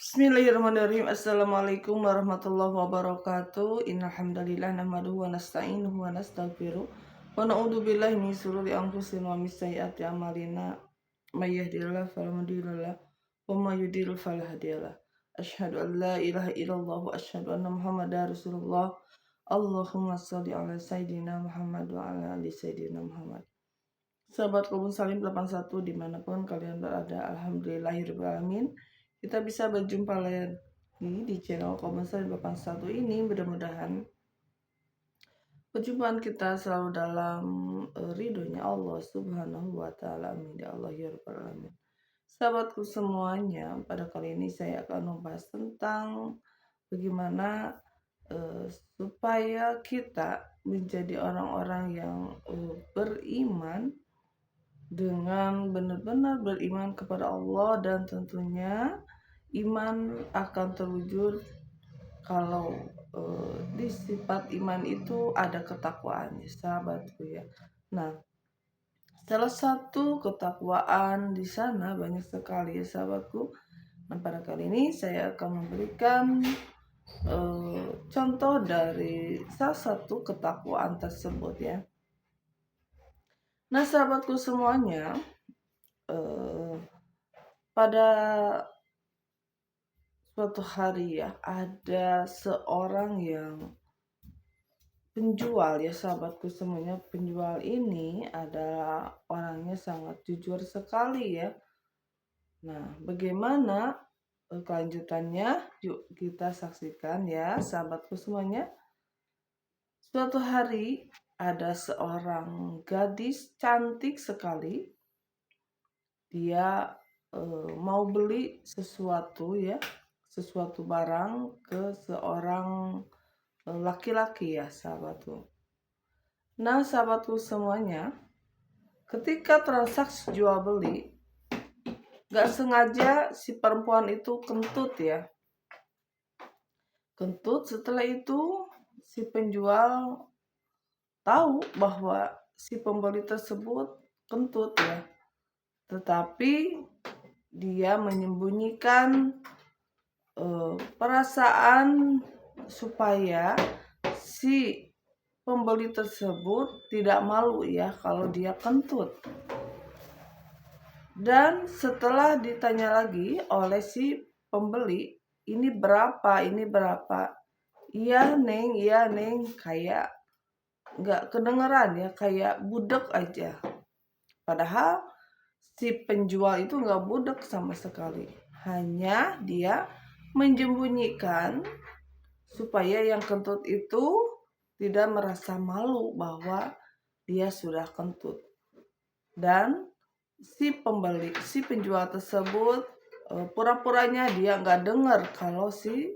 Bismillahirrahmanirrahim. Assalamualaikum warahmatullahi wabarakatuh. Innal hamdalillah nahmaduhu wa nasta'inuhu wa nastaghfiruh wa na'udzu billahi min shururi anfusina wa min sayyiati a'malina. May yahdihillahu fala mudhillalah wa may yudhlil fala hadiyalah. Asyhadu an la ilaha illallah wa asyhadu anna Muhammadar Rasulullah. Allahumma shalli ala sayidina Muhammad wa ala ali sayidina Muhammad. Sahabat Kebun Salim 81 dimanapun kalian berada, alhamdulillahirabbil alamin. Kita bisa berjumpa lagi di channel Kebun Salim 81 ini. Mudah-mudahan perjumpaan kita selalu dalam ridhonya Allah Subhanahu wa taala. Amin ya Allah ya rabbal alamin. Sahabatku semuanya, pada kali ini saya akan membahas tentang bagaimana supaya kita menjadi orang-orang yang beriman, dengan benar-benar beriman kepada Allah, dan tentunya iman akan terwujud kalau di sifat iman itu ada ketakwaan ya sahabatku ya. Nah, salah satu ketakwaan di sana banyak sekali ya sahabatku. Nah, pada kali ini saya akan memberikan contoh dari salah satu ketakwaan tersebut ya. Nah, sahabatku semuanya, pada suatu hari ya, ada seorang yang penjual ya sahabatku semuanya. Penjual ini adalah orangnya sangat jujur sekali ya. Nah, bagaimana kelanjutannya? Yuk kita saksikan ya sahabatku semuanya. Suatu hari ada seorang gadis cantik sekali. Dia mau beli sesuatu ya, sesuatu barang ke seorang laki-laki ya sahabatku. Nah, sahabatku semuanya, ketika transaksi jual beli, gak sengaja si perempuan itu kentut ya. Kentut. Setelah itu si penjual tahu bahwa si pembeli tersebut kentut ya, tetapi dia menyembunyikan perasaan supaya si pembeli tersebut tidak malu ya kalau dia kentut. Dan setelah ditanya lagi oleh si pembeli, ini berapa, ini berapa? Iya neng, kayak nggak kedengeran ya, kayak budek aja. Padahal si penjual itu nggak budek sama sekali. Hanya dia menyembunyikan supaya yang kentut itu tidak merasa malu bahwa dia sudah kentut. Dan si penjual tersebut pura-puranya dia nggak dengar kalau si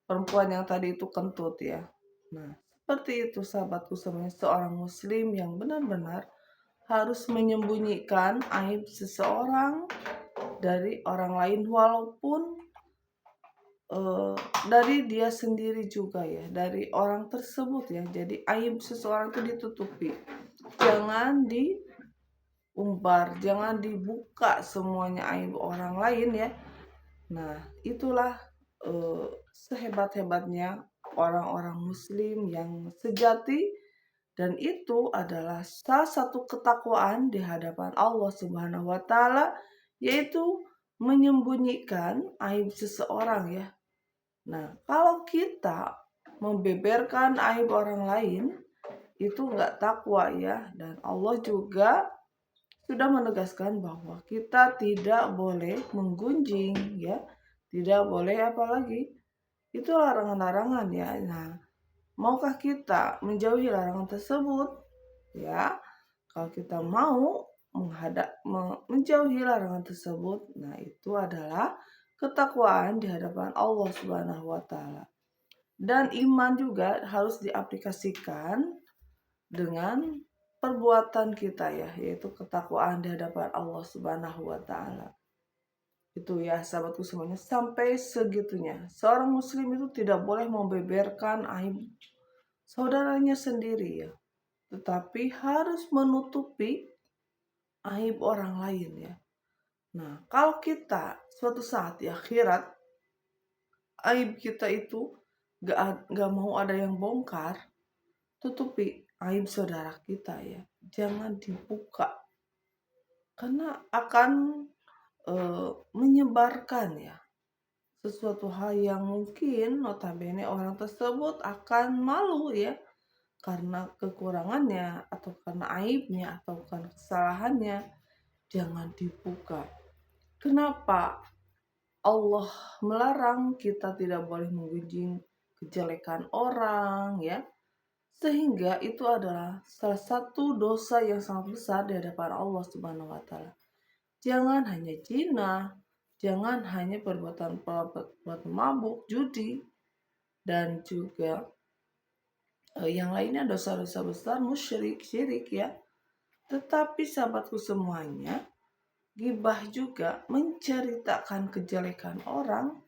perempuan yang tadi itu kentut ya. Nah, seperti itu sahabatku semuanya, seorang muslim yang benar-benar harus menyembunyikan aib seseorang dari orang lain, walaupun dari dia sendiri juga ya, dari orang tersebut ya. Jadi aib seseorang itu ditutupi, jangan diumbar, jangan dibuka semuanya aib orang lain ya. Nah, itulah sehebat-hebatnya orang-orang muslim yang sejati, dan itu adalah salah satu ketakwaan di hadapan Allah Subhanahu wa taala, yaitu menyembunyikan aib seseorang ya. Nah, kalau kita membeberkan aib orang lain, itu nggak takwa ya. Dan Allah juga sudah menegaskan bahwa kita tidak boleh menggunjing ya, tidak boleh apalagi, itu larangan-larangan ya. Nah, maukah kita menjauhi larangan tersebut ya? Kalau kita mau menjauhi larangan tersebut, nah itu adalah ketakwaan di hadapan Allah Subhanahu wa taala. Dan iman juga harus diaplikasikan dengan perbuatan kita ya, yaitu ketakwaan di hadapan Allah Subhanahu wa taala. Itu ya sahabatku semuanya, sampai segitunya seorang muslim itu tidak boleh membeberkan aib saudaranya sendiri ya, tetapi harus menutupi aib orang lain ya. Nah, kalau kita suatu saat di akhirat aib kita itu gak mau ada yang bongkar, tutupi aib saudara kita ya. Jangan dibuka. Karena akan menyebarkan ya sesuatu hal yang mungkin notabene orang tersebut akan malu ya karena kekurangannya atau karena aibnya atau karena kesalahannya. Jangan dibuka. Kenapa Allah melarang kita tidak boleh menggunjing kejelekan orang ya? Sehingga itu adalah salah satu dosa yang sangat besar di hadapan Allah Subhanahu wa taala. Jangan hanya zina, jangan hanya perbuatan mabuk, judi, dan juga yang lainnya dosa-dosa besar, musyrik, syirik ya. Tetapi sahabatku semuanya, gibah juga menceritakan kejelekan orang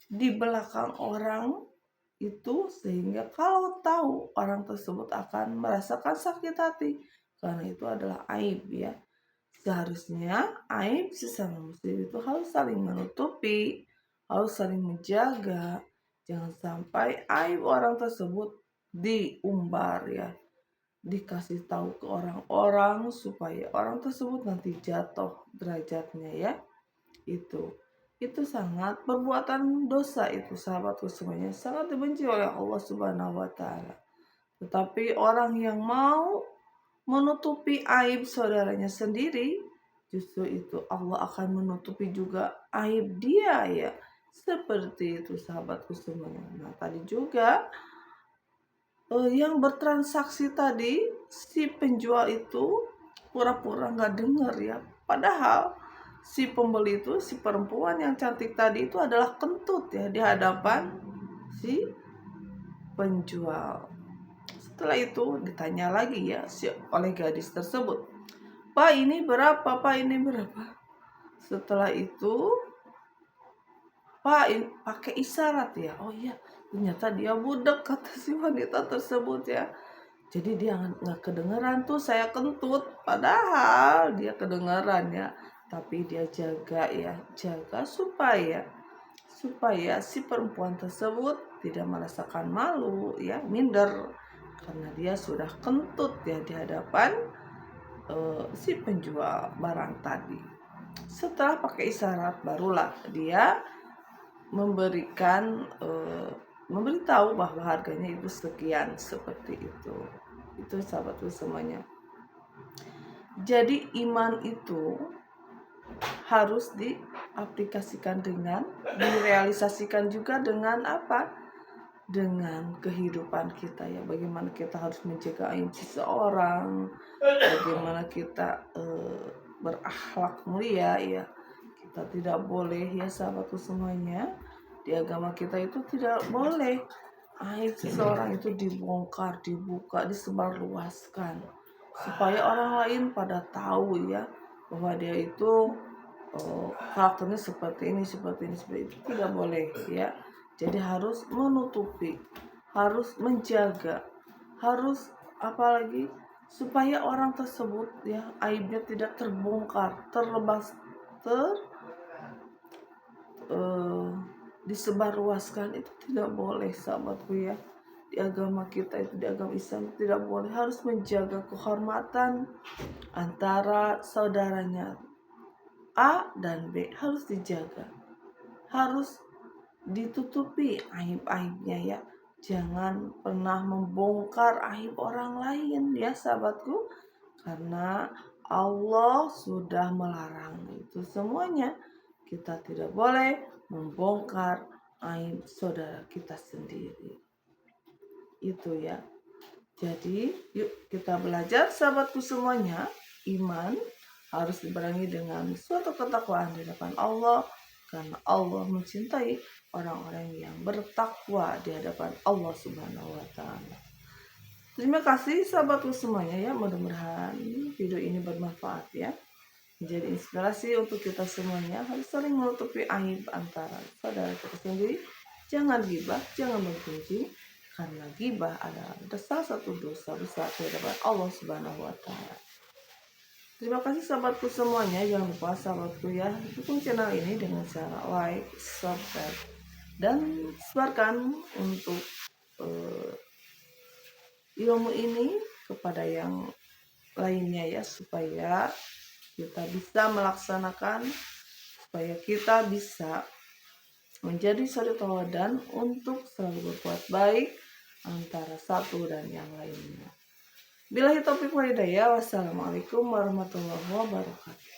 di belakang orang itu sehingga kalau tahu orang tersebut akan merasakan sakit hati karena itu adalah aib ya. Seharusnya aib sesama muslim itu harus saling menutupi, harus saling menjaga. Jangan sampai aib orang tersebut diumbar ya, dikasih tahu ke orang-orang supaya orang tersebut nanti jatuh derajatnya ya. Itu sangat perbuatan dosa itu sahabatku semuanya, sangat dibenci oleh Allah Subhanahu wa taala. Tetapi orang yang mau menutupi aib saudaranya sendiri, justru itu Allah akan menutupi juga aib dia ya. Seperti itu sahabatku semuanya. Nah tadi juga yang bertransaksi tadi, si penjual itu pura-pura nggak dengar ya. Padahal si pembeli itu, si perempuan yang cantik tadi itu adalah kentut ya di hadapan si penjual. Setelah itu ditanya lagi ya oleh gadis tersebut, "Pak ini berapa? Pak ini berapa?" Setelah itu Pak ini pakai isyarat ya. Oh iya, ternyata dia budak kata si wanita tersebut ya. Jadi dia nggak kedengeran tuh saya kentut, padahal dia kedengeran ya. Tapi dia jaga supaya si perempuan tersebut tidak merasakan malu ya, minder karena dia sudah kentut ya di hadapan si penjual barang tadi. Setelah pakai isyarat barulah dia memberitahu bahwa harganya itu sekian, seperti itu sahabatku semuanya. Jadi iman itu harus diaplikasikan direalisasikan juga dengan apa? Dengan kehidupan kita ya. Bagaimana kita harus menjaga aib seseorang, bagaimana kita berakhlak mulia ya. Kita tidak boleh ya sahabatku semuanya, di agama kita itu tidak boleh aib seseorang itu dibongkar, dibuka, disebarluaskan supaya orang lain pada tahu ya bahwa dia itu karakternya seperti ini, seperti itu. Tidak boleh ya. Jadi harus menutupi, harus menjaga, harus apalagi supaya orang tersebut ya aibnya tidak terbongkar, disebarluaskan. Itu tidak boleh sahabatku ya. Di agama kita itu, di agama Islam tidak boleh, harus menjaga kehormatan antara saudaranya A dan B, harus dijaga, harus ditutupi aib-aibnya ya. Jangan pernah membongkar aib orang lain ya sahabatku, karena Allah sudah melarang itu semuanya. Kita tidak boleh membongkar aib saudara kita sendiri. Itu ya. Jadi yuk kita belajar sahabatku semuanya, iman harus dibarengi dengan suatu ketakwaan di hadapan Allah, karena Allah mencintai orang-orang yang bertakwa di hadapan Allah Subhanahu wa taala. Terima kasih sahabatku semuanya ya, mudah-mudahan video ini bermanfaat ya. Menjadi inspirasi untuk kita semuanya, harus saling menutupi aib antara saudara kita sendiri. Jangan gibah, jangan menggunjing, karena gibah adalah salah satu dosa besar di hadapan Allah Subhanahu wa taala. Terima kasih sahabatku semuanya. Jangan lupa sahabatku ya, dukung channel ini dengan cara like, subscribe, dan sebarkan untuk eh, ilmu ini kepada yang lainnya ya, supaya kita bisa melaksanakan, supaya kita bisa menjadi suri tauladan untuk selalu berbuat baik antara satu dan yang lainnya. Billahi taufiq wal hidayah. Wassalamualaikum warahmatullahi wabarakatuh.